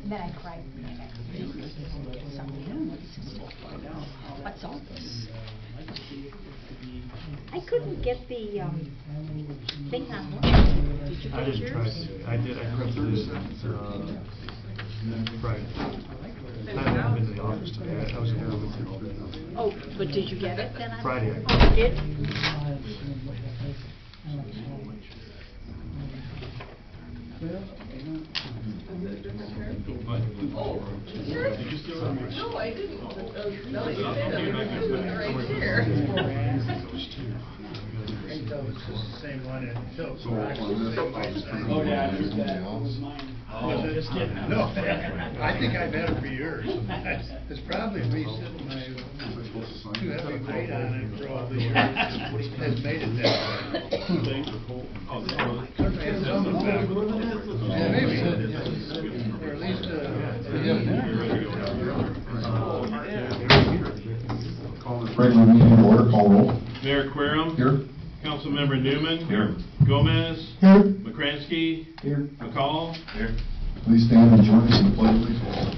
And then I cried back something. What's all this? I couldn't get the thing on one. Did you I get didn't yours? try to. I did. I printed it Friday. I haven't been to the office today. I was here with you all day. Oh, but did you get it then? Friday. Oh, you did? Oh, sure. No, I didn't. No, you said it right here. It's the same one in Phillips. Oh, yeah, that was mine. Was it? Just kidding. No, I think I've had it for years. It's probably me sitting my too heavy weight on it for all the years has made it that way. Yeah, maybe. Or at least Regular meeting order, call roll. Mayor Querom. Here. Councilmember Newman. Here. Gomez. Here. McCransky. Here. McCall. Here. Please stand and join us in the pledge of allegiance.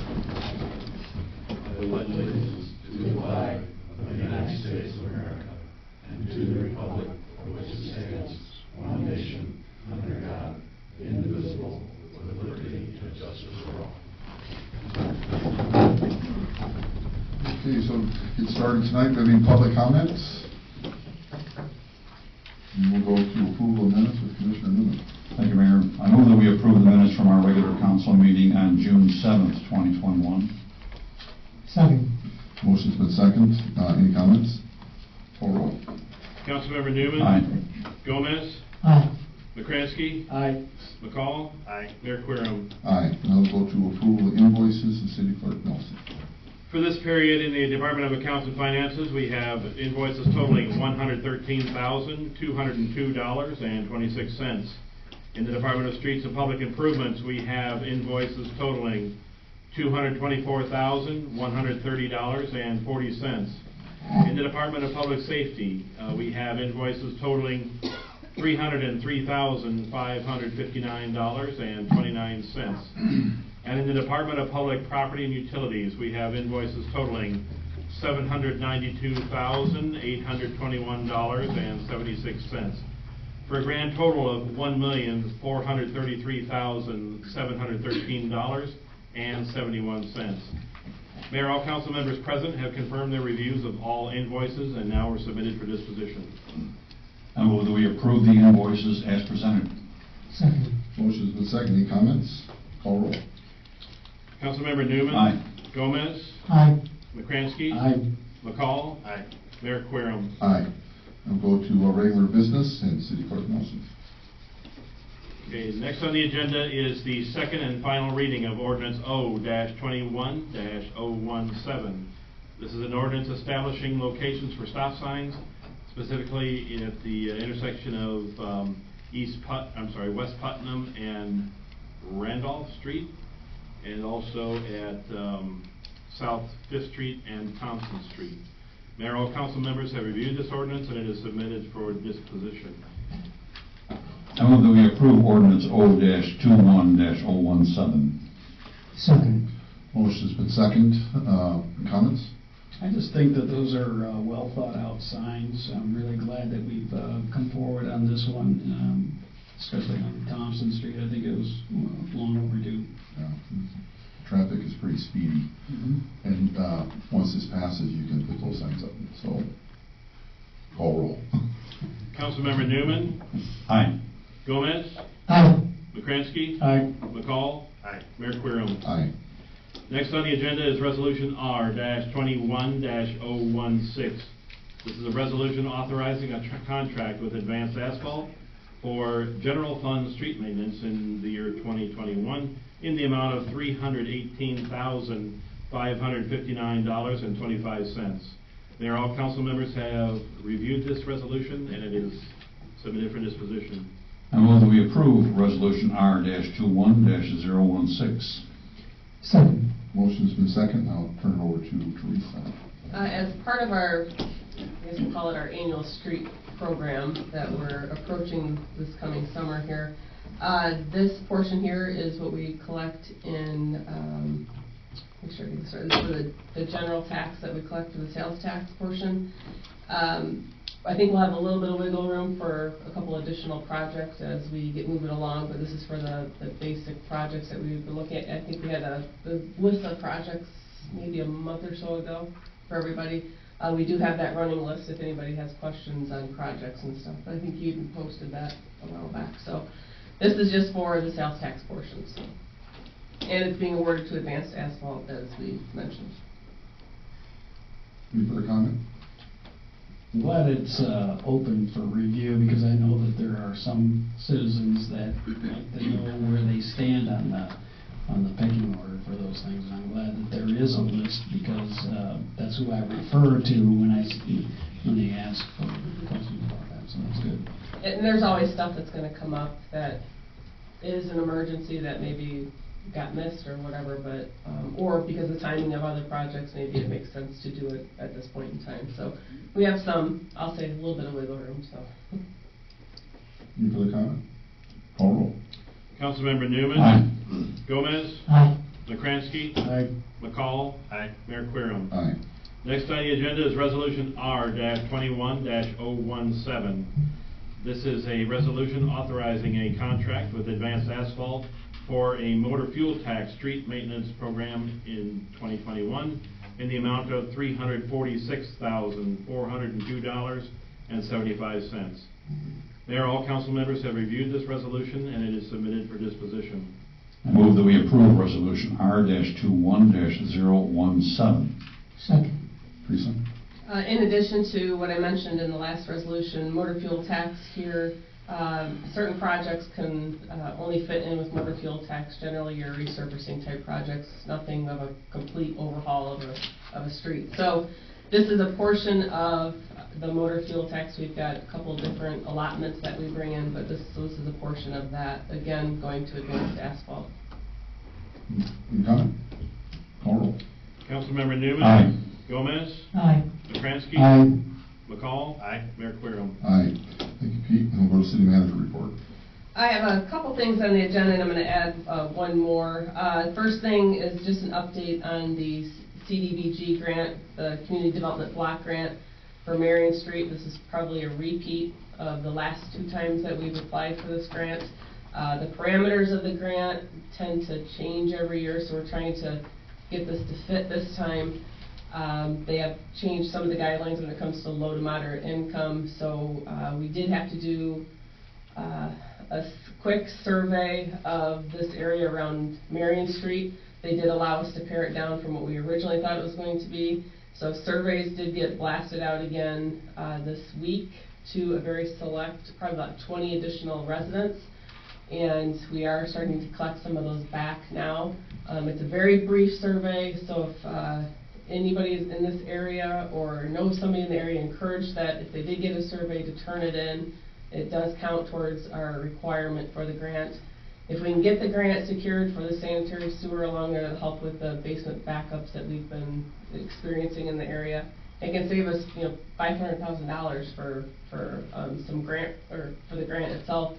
I pledge allegiance to the flag of the United States of America and to the republic for which it stands, one nation, under God, indivisible, with liberty and justice for all. Okay, so get started tonight. Do you have any public comments? And we'll go to approval of minutes with Commissioner Newman. Thank you, Mayor. I move that we approve the minutes from our regular council meeting on June 7th, 2021. Second. Motion's been second. Any comments? Call roll. Councilmember Newman. Aye. Gomez. Aye. McCransky. Aye. McCall. Aye. Mayor Querom. Aye. Now we'll go to approval of invoices and City Clerk Nelson. For this period in the Department of Accounts and Finances, we have invoices totaling $113,202.26. In the Department of Streets and Public Improvements, we have invoices totaling $224,130.40. In the Department of Public Safety, we have invoices totaling $303,559.29. And in the Department of Public Property and Utilities, we have invoices totaling $792,821.76. For a grand total of $1,433,713.71. Mayor, all council members present have confirmed their reviews of all invoices and now are submitted for disposition. I move that we approve the invoices as presented. Second. Motion's been second. Any comments? Call roll. Councilmember Newman. Aye. Gomez. Aye. McCransky. Aye. McCall. Aye. Mayor Querom. Aye. I'll go to regular business and City Clerk Nelson. Okay, next on the agenda is the second and final reading of Ordinance O-21-017. This is an ordinance establishing locations for stop signs, specifically at the intersection of West Putnam and Randolph Street, and also at South 5th Street and Thompson Street. Mayor, all council members have reviewed this ordinance and it is submitted for disposition. I move that we approve ordinance O-21-017. Second. Motion's been second. Comments? I just think that those are well thought out signs. I'm really glad that we've come forward on this one, especially on Thompson Street. I think it was long overdue. Yeah. Traffic is pretty speedy. And once this passes, you can put those signs up. So, call roll. Councilmember Newman. Aye. Gomez. Aye. McCransky. Aye. McCall. Aye. Mayor Querom. Aye. Next on the agenda is Resolution R-21-016. This is a resolution authorizing a contract with Advanced Asphalt for general fund street maintenance in the year 2021 in the amount of $318,559.25. Mayor, all council members have reviewed this resolution and it is submitted for disposition. I move that we approve resolution R-21-016. Second. Motion's been second. I'll turn it over to Teresa. As part of our, I guess we'll call it our annual street program that we're approaching this coming summer here, This portion here is what we collect in, make sure I get this right, this is for the general tax that we collect for the sales tax portion. I think we'll have a little bit of wiggle room for a couple additional projects as we get moving along, but this is for the basic projects that we've been looking at. I think we had the list of projects maybe a month or so ago for everybody. We do have that running list if anybody has questions on projects and stuff, but I think you even posted that a while back. So this is just for the sales tax portion. So. And it's being awarded to Advanced Asphalt, as we mentioned. Any further comment? I'm glad it's open for review, because I know that there are some citizens that like to know where they stand on the pecking order for those things. And I'm glad that there is a list, because that's who I refer to when they ask for questions about that. So that's good. And there's always stuff that's going to come up that is an emergency that maybe got missed or whatever, but or because of the timing of other projects, maybe it makes sense to do it at this point in time. So we have some, I'll say, a little bit of wiggle room. So. Any further comment? Call roll. Councilmember Newman. Aye. Gomez. Aye. McCransky. Aye. McCall. Aye. Mayor Querem. Aye. Next on the agenda is Resolution R-21-017. This is a resolution authorizing a contract with Advanced Asphalt for a motor fuel tax street maintenance program in 2021 in the amount of $346,402.75. Mayor, all council members have reviewed this resolution, and it is submitted for disposition. I move that we approve Resolution R-21-017. Second. Teresa? In addition to what I mentioned in the last resolution, motor fuel tax here, certain projects can only fit in with motor fuel tax. Generally, your resurfacing type projects, nothing of a complete overhaul of a street. So this is a portion of the motor fuel tax. We've got a couple of different allotments that we bring in, but this is a portion of that, again, going to Advanced Asphalt. Any comment? Call roll. Councilmember Newman. Aye. Gomez. Aye. McCransky. Aye. McCall. Aye. Mayor Querem. Aye. Thank you, Pete. And we'll go to city manager report. I have a couple things on the agenda, and I'm going to add one more. First thing is just an update on the CDBG grant, the Community Development Block Grant for Marion Street. This is probably a repeat of the last two times that we've applied for this grant. The parameters of the grant tend to change every year, so we're trying to get this to fit this time. They have changed some of the guidelines when it comes to low to moderate income, so we did have to do a quick survey of this area around Marion Street. They did allow us to pare it down from what we originally thought it was going to be. So surveys did get blasted out again this week to a very select, probably about 20 additional residents. And we are starting to collect some of those back now. It's a very brief survey, so if anybody is in this area or knows somebody in the area, encourage that if they did get a survey to turn it in. It does count towards our requirement for the grant. If we can get the grant secured for the sanitary sewer along there, it'll help with the basement backups that we've been experiencing in the area. It can save us, $500,000 for some grant, or for the grant itself,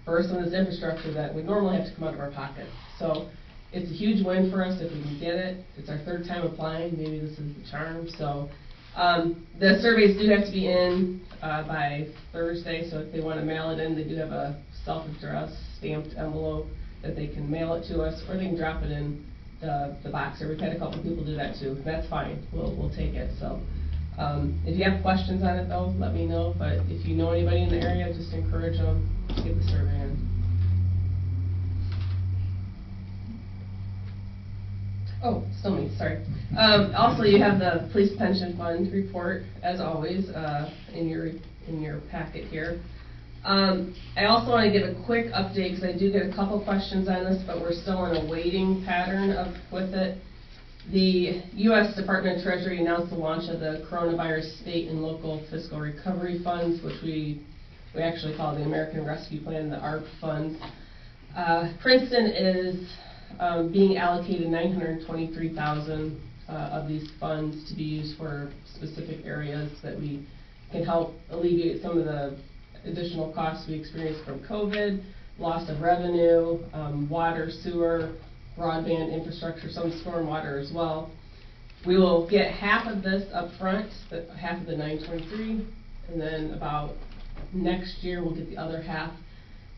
for some of this infrastructure that we normally have to come out of our pocket. So it's a huge win for us if we can get it. It's our third time applying. Maybe this is the charm. So the surveys do have to be in by Thursday, so if they want to mail it in, they do have a self-addressed stamped envelope that they can mail it to us, or they can drop it in the box. We've had a couple people do that too. That's fine. We'll take it. So if you have questions on it, though, let me know. But if you know anybody in the area, just encourage them to get the survey in. Oh, still me, sorry. Also, you have the police pension fund report, as always, in your packet here. I also want to give a quick update, because I do get a couple questions on this, but we're still in a waiting pattern with it. The U.S. Department of Treasury announced the launch of the Coronavirus State and Local Fiscal Recovery Funds, which we actually call the American Rescue Plan, the ARP funds. Princeton is being allocated $923,000 of these funds to be used for specific areas that we can help alleviate some of the additional costs we experienced from COVID, loss of revenue, water, sewer, broadband infrastructure, some stormwater as well. We will get half of this up front, half of the 923, and then about next year we'll get the other half.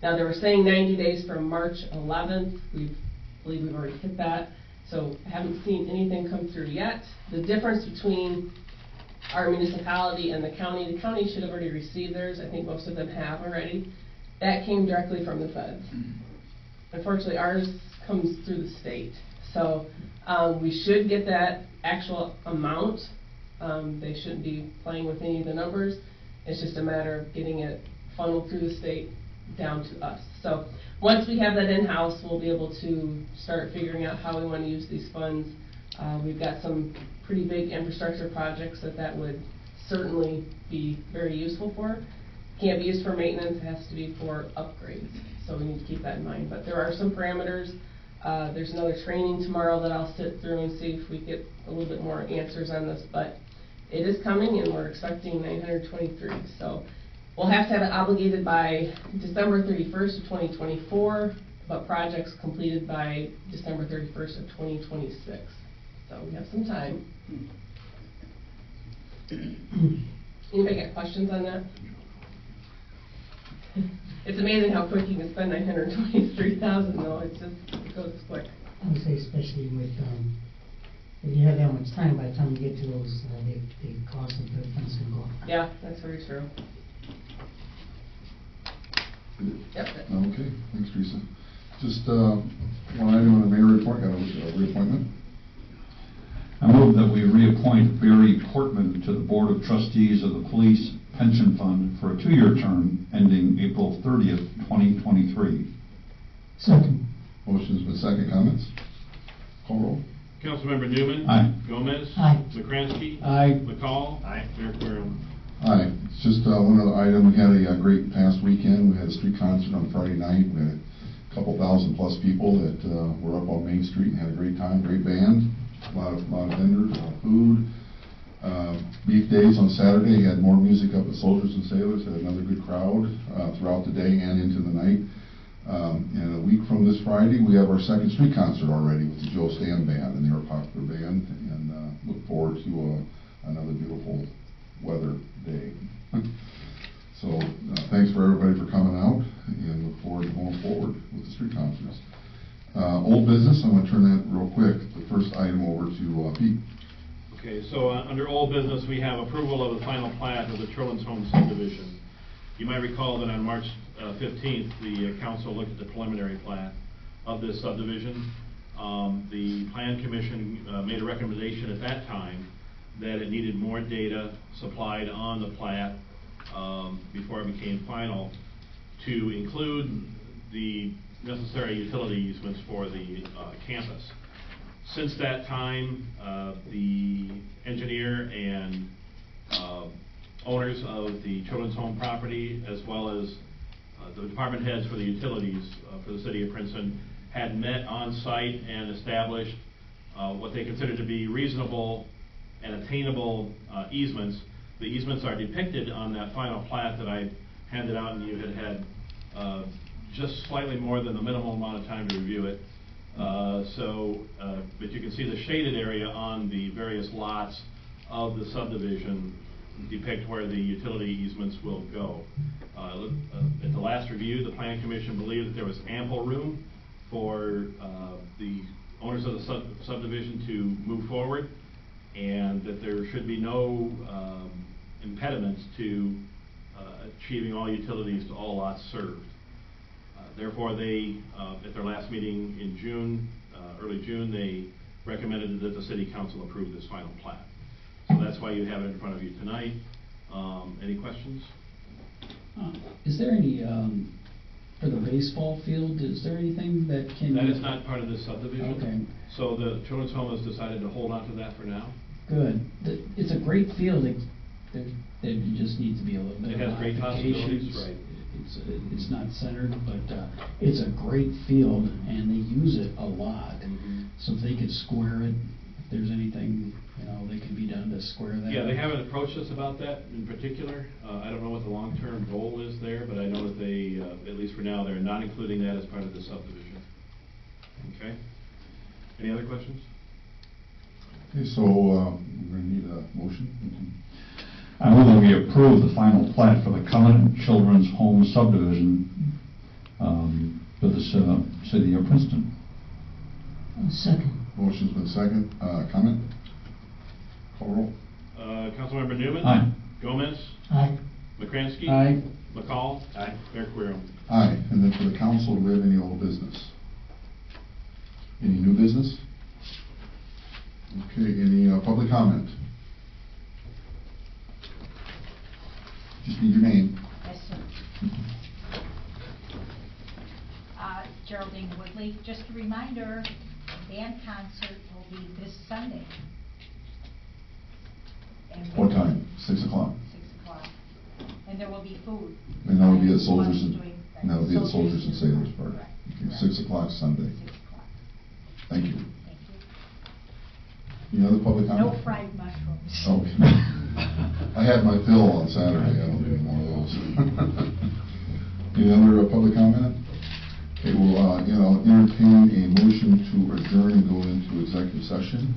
Now they were saying 90 days from March 11th. We believe we've already hit that. So I haven't seen anything come through yet. The difference between our municipality and the county should have already received theirs. I think most of them have already. That came directly from the feds. Unfortunately, ours comes through the state. So we should get that actual amount. They shouldn't be playing with any of the numbers. It's just a matter of getting it funneled through the state down to us. So once we have that in-house, we'll be able to start figuring out how we want to use these funds. We've got some pretty big infrastructure projects that would certainly be very useful for. Can't be used for maintenance, it has to be for upgrades. So we need to keep that in mind. But there are some parameters. There's another training tomorrow that I'll sit through and see if we get a little bit more answers on this. But it is coming, and we're expecting 923. So we'll have to have it obligated by December 31st of 2024, but projects completed by December 31st of 2026. So we have some time. Anybody got questions on that? It's amazing how quick you can spend $923,000 though. It goes quick. I would say especially with, if you have that much time, by the time you get to those, the cost of the funds can go up. Yeah, that's very true. Yep. Okay, thanks, Teresa. Just one item on the mayor report, got a reappointment. I move that we reappoint Barry Portman to the Board of Trustees of the Police Pension Fund for a 2-year term ending April 30th, 2023. Second. Motion's been second. Comments? Call roll. Councilmember Newman. Aye. Gomez. Aye. McCransky. Aye. McCall. Aye. Mayor Querem. Aye. It's just one other item. We had a great past weekend. We had a street concert on Friday night. We had a couple thousand plus people that were up on Main Street and had a great time. Great band. A lot of vendors, a lot of food. Beef days on Saturday. Had more music up at Soldiers and Sailors. Had another good crowd throughout the day and into the night. And a week from this Friday, we have our second street concert already with the Joe Stan Band, and they're a popular band. And look forward to another beautiful weather day. So thanks for everybody for coming out, and look forward to going forward with the street concerts. Old business, I'm going to turn that real quick. The first item over to Pete. Okay, so under old business, we have approval of the final plat of the Children's Home subdivision. You might recall that on March 15th, the council looked at the preliminary plat of this subdivision. The Plan Commission made a recommendation at that time that it needed more data supplied on the plat before it became final to include the necessary utility easements for the campus. Since that time, the engineer and owners of the Children's Home property, as well as the department heads for the utilities for the city of Princeton, had met on site and established what they considered to be reasonable and attainable easements. The easements are depicted on that final plat that I handed out, and you had just slightly more than the minimal amount of time to review it. But you can see the shaded area on the various lots of the subdivision depict where the utility easements will go. At the last review, the Plan Commission believed that there was ample room for the owners of the subdivision to move forward, and that there should be no impediments to achieving all utilities to all lots served. Therefore, they, at their last meeting in June, early June, they recommended that the City Council approve this final plat. So that's why you have it in front of you tonight. Any questions? Is there any, for the baseball field, is there anything that can... That is not part of this subdivision. Okay. So the Children's Home has decided to hold on to that for now. Good. It's a great field. There just needs to be a little bit It of has great possibilities, right. It's not centered, but it's a great field, and they use it a lot. Mm-hmm. So if they could square it if there's anything, that can be done to square that. Yeah, they up. haven't approached us about that in particular. I don't know what the long-term goal is there, but I know that they, at least for now, they're not including that as part of the subdivision. Okay? Any other questions? Okay, so, we're gonna need a motion. I move that we approve the final plat for the Covenant Children's Home subdivision for the city of Princeton. Second. Motion's been second, comment? Call roll. Councilmember Newman? Aye. Gomez? Aye. McCransky? Aye. McCall? Aye. Mayor Querom. Aye, and then for the council, do we have any old business? Any new business? Okay, any public comment? Just need your name. Yes, sir. Geraldine Woodley, just a reminder, the band concert will be this Sunday. And What time? 6 o'clock? 6 o'clock. And there will be food. And that will be at Soldiers Lunch and, doing- and that will be at Soldiers and Sailors Park. Correct. Okay, 6 o'clock Sunday. 6 o'clock. Thank you. Thank you. Any other public comment? No fried mushrooms. Okay. I had my fill on Saturday, I don't do any more of those. Any other public comment? Okay, well, entertain a motion to adjourn and go into executive session.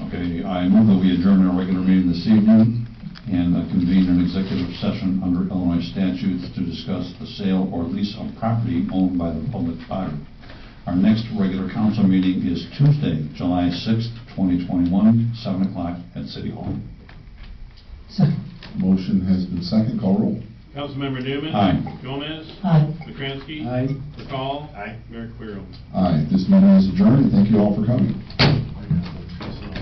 Okay, I move that we adjourn our regular meeting this evening and convene an executive session under Illinois statutes to discuss the sale or lease of property owned by the public body. Our next regular council meeting is Tuesday, July 6th, 2021, 7 o'clock at City Hall. Second. Motion has been second, call roll. Councilmember Newman? Aye. Gomez? Aye. McCransky? Aye. McCall? Aye. Mayor Querom. Aye, this meeting is adjourned, and thank you all for coming.